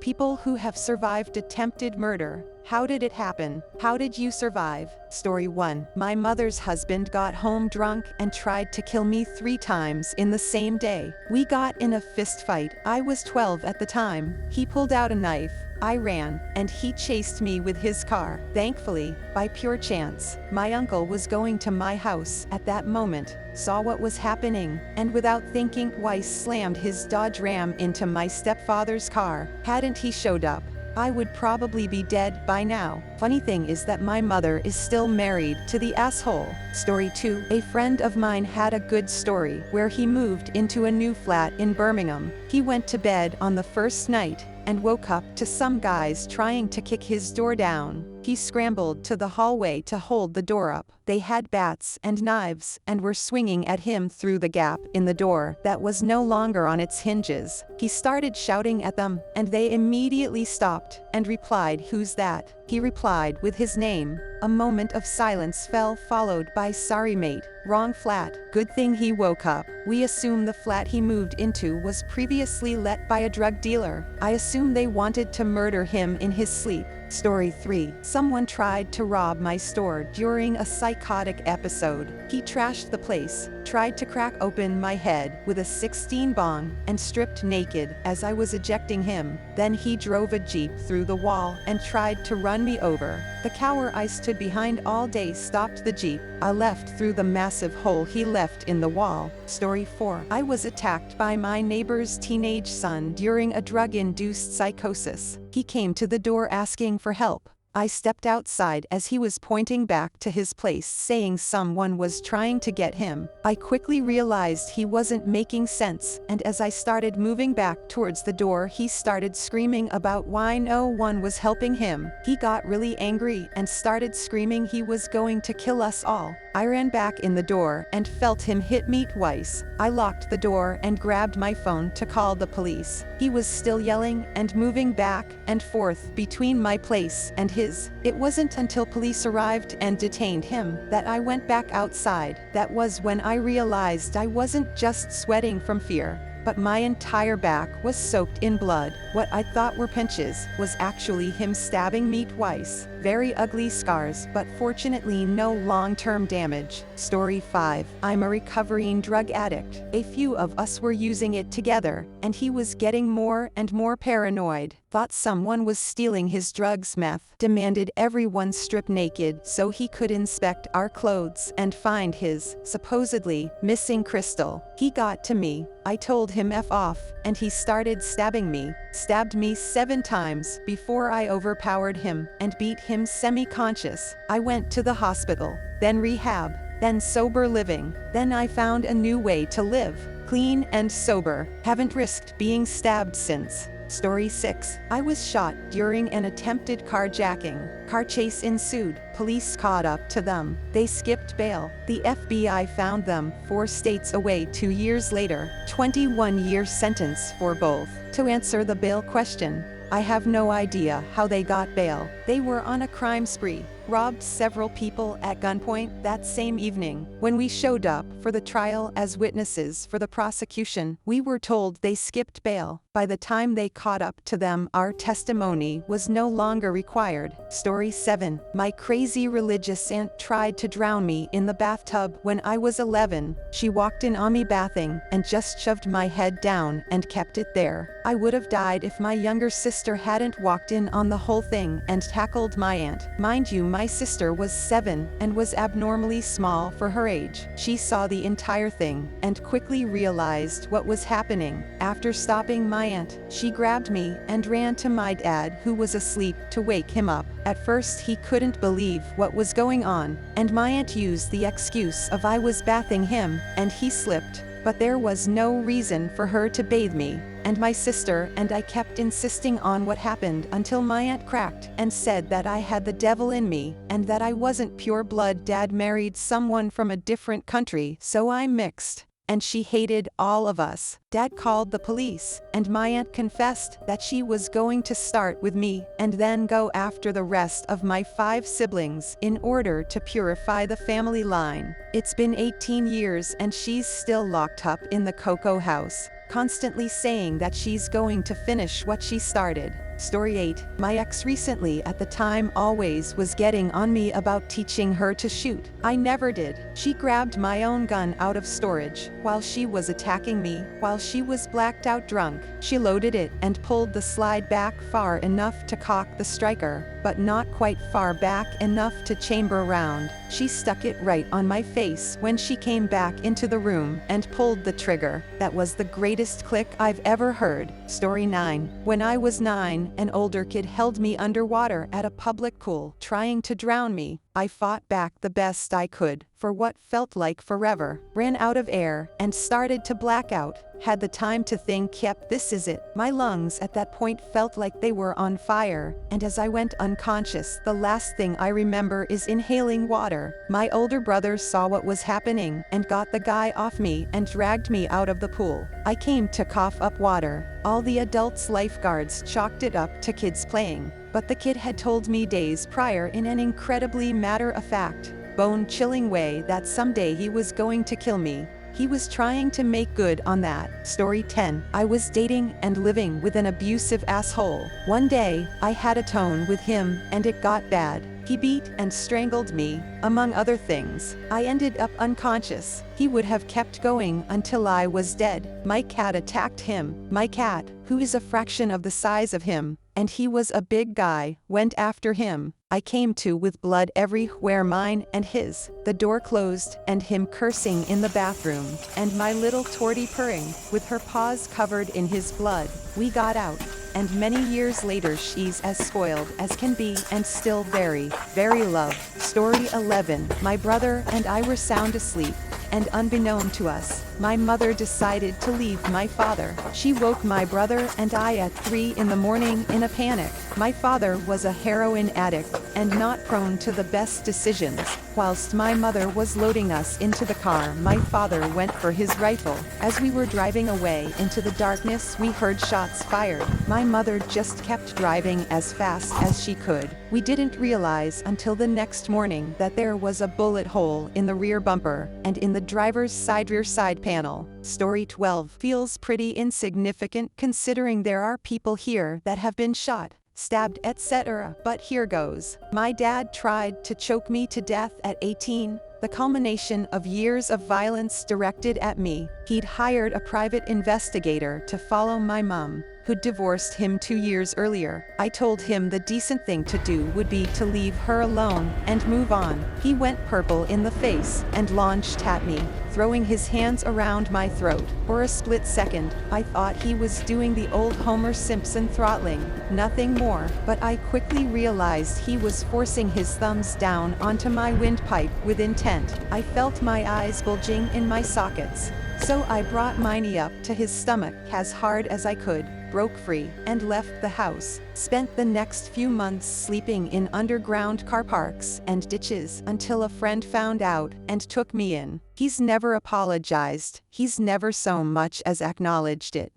People who have survived attempted murder. How did it happen? How did you survive? Story 1. My mother's husband got home drunk and tried to kill me 3 times in the same day. We got in a fist fight. I was 12 at the time. He pulled out a knife. I ran, and he chased me with his car. Thankfully, by pure chance, my uncle was going to my house at that moment, saw what was happening, and without thinking twice slammed his Dodge Ram into my stepfather's car. Hadn't he showed up, I would probably be dead by now. Funny thing is that my mother is still married to the asshole. Story 2. A friend of mine had a good story where he moved into a new flat in Birmingham. He went to bed on the first night and woke up to some guys trying to kick his door down. He scrambled to the hallway to hold the door up. They had bats and knives and were swinging at him through the gap in the door that was no longer on its hinges. He started shouting at them, and they immediately stopped and replied, "Who's that?" He replied with his name. A moment of silence fell, followed by, "Sorry mate, wrong flat." Good thing he woke up. We assume the flat he moved into was previously let by a drug dealer. I assume they wanted to murder him in his sleep. Story 3. Someone tried to rob my store during a psychotic episode. He trashed the place, tried to crack open my head with a 16 bong, and stripped naked as I was ejecting him. Then he drove a Jeep through the wall and tried to run me over. The cower I stood behind all day stopped the Jeep. I left through the massive hole he left in the wall. Story 4. I was attacked by my neighbor's teenage son during a drug-induced psychosis. He came to the door asking for help. I stepped outside as he was pointing back to his place, saying someone was trying to get him. I quickly realized he wasn't making sense, and as I started moving back towards the door, he started screaming about why no one was helping him. He got really angry and started screaming he was going to kill us all. I ran back in the door and felt him hit me twice. I locked the door and grabbed my phone to call the police. He was still yelling and moving back and forth between my place and his. It wasn't until police arrived and detained him that I went back outside. That was when I realized I wasn't just sweating from fear, but my entire back was soaked in blood. What I thought were pinches was actually him stabbing me twice. Very ugly scars, but fortunately no long-term damage. Story 5. I'm a recovering drug addict. A few of us were using it together, and he was getting more and more paranoid. Thought someone was stealing his drugs, meth. Demanded everyone strip naked so he could inspect our clothes and find his, supposedly, missing crystal. He got to me. I told him F off, and he started stabbing me. Stabbed me 7 times before I overpowered him and beat him semi-conscious. I went to the hospital, then rehab, then sober living. Then I found a new way to live, clean and sober. Haven't risked being stabbed since. Story 6. I was shot during an attempted carjacking. Car chase ensued. Police caught up to them. They skipped bail. The FBI found them 4 states away 2 years later. 21-year sentence for both. To answer the bail question, I have no idea how they got bail. They were on a crime spree, robbed several people at gunpoint that same evening. When we showed up for the trial as witnesses for the prosecution, we were told they skipped bail. By the time they caught up to them, our testimony was no longer required. Story 7. My crazy religious aunt tried to drown me in the bathtub when I was 11. She walked in on me bathing and just shoved my head down and kept it there. I would have died if my younger sister hadn't walked in on the whole thing and tackled my aunt. Mind you, my sister was 7 and was abnormally small for her age. She saw the entire thing and quickly realized what was happening. After stopping my aunt, she grabbed me and ran to my dad, who was asleep, to wake him up. At first he couldn't believe what was going on, and my aunt used the excuse of I was bathing him and he slipped. But there was no reason for her to bathe me, and my sister and I kept insisting on what happened until my aunt cracked and said that I had the devil in me and that I wasn't pure blood. Dad married someone from a different country, so I'm mixed, and she hated all of us. Dad called the police, and my aunt confessed that she was going to start with me and then go after the rest of my 5 siblings in order to purify the family line. It's been 18 years and she's still locked up in the Cocoa House, constantly saying that she's going to finish what she started. Story 8. My ex recently at the time always was getting on me about teaching her to shoot. I never did. She grabbed my own gun out of storage while she was attacking me while she was blacked out drunk. She loaded it and pulled the slide back far enough to cock the striker, but not quite far back enough to chamber round. She stuck it right on my face when she came back into the room and pulled the trigger. That was the greatest click I've ever heard. Story 9. When I was 9, an older kid held me underwater at a public pool, trying to drown me. I fought back the best I could for what felt like forever, ran out of air, and started to black out. Had the time to think, yep, this is it. My lungs at that point felt like they were on fire, and as I went unconscious, the last thing I remember is inhaling water. My older brother saw what was happening and got the guy off me and dragged me out of the pool. I came to cough up water. All the adults' lifeguards chalked it up to kids playing, but the kid had told me days prior in an incredibly matter-of-fact, bone-chilling way that someday he was going to kill me. He was trying to make good on that. Story 10. I was dating and living with an abusive asshole. One day, I had a tone with him, and it got bad. He beat and strangled me, among other things. I ended up unconscious. He would have kept going until I was dead. My cat attacked him. My cat, who is a fraction of the size of him, and he was a big guy, went after him. I came to with blood everywhere, mine and his. The door closed, and him cursing in the bathroom, and my little tortie purring, with her paws covered in his blood. We got out, and many years later she's as spoiled as can be and still very, very loved. Story 11. My brother and I were sound asleep, and unbeknown to us, my mother decided to leave my father. She woke my brother and I at 3 in the morning in a panic. My father was a heroin addict and not prone to the best decisions. Whilst my mother was loading us into the car, my father went for his rifle. As we were driving away into the darkness, we heard shots fired. My mother just kept driving as fast as she could. We didn't realize until the next morning that there was a bullet hole in the rear bumper and in the driver's rear side panel. Story 12. Feels pretty insignificant considering there are people here that have been shot, stabbed, etc. But here goes. My dad tried to choke me to death at 18, the culmination of years of violence directed at me. He'd hired a private investigator to follow my mom, who'd divorced him 2 years earlier. I told him the decent thing to do would be to leave her alone and move on. He went purple in the face and launched at me, throwing his hands around my throat. For a split second, I thought he was doing the old Homer Simpson throttling, nothing more, but I quickly realized he was forcing his thumbs down onto my windpipe with intent. I felt my eyes bulging in my sockets, so I brought my knee up to his stomach as hard as I could, broke free, and left the house. Spent the next few months sleeping in underground car parks and ditches until a friend found out and took me in. He's never apologized. He's never so much as acknowledged it.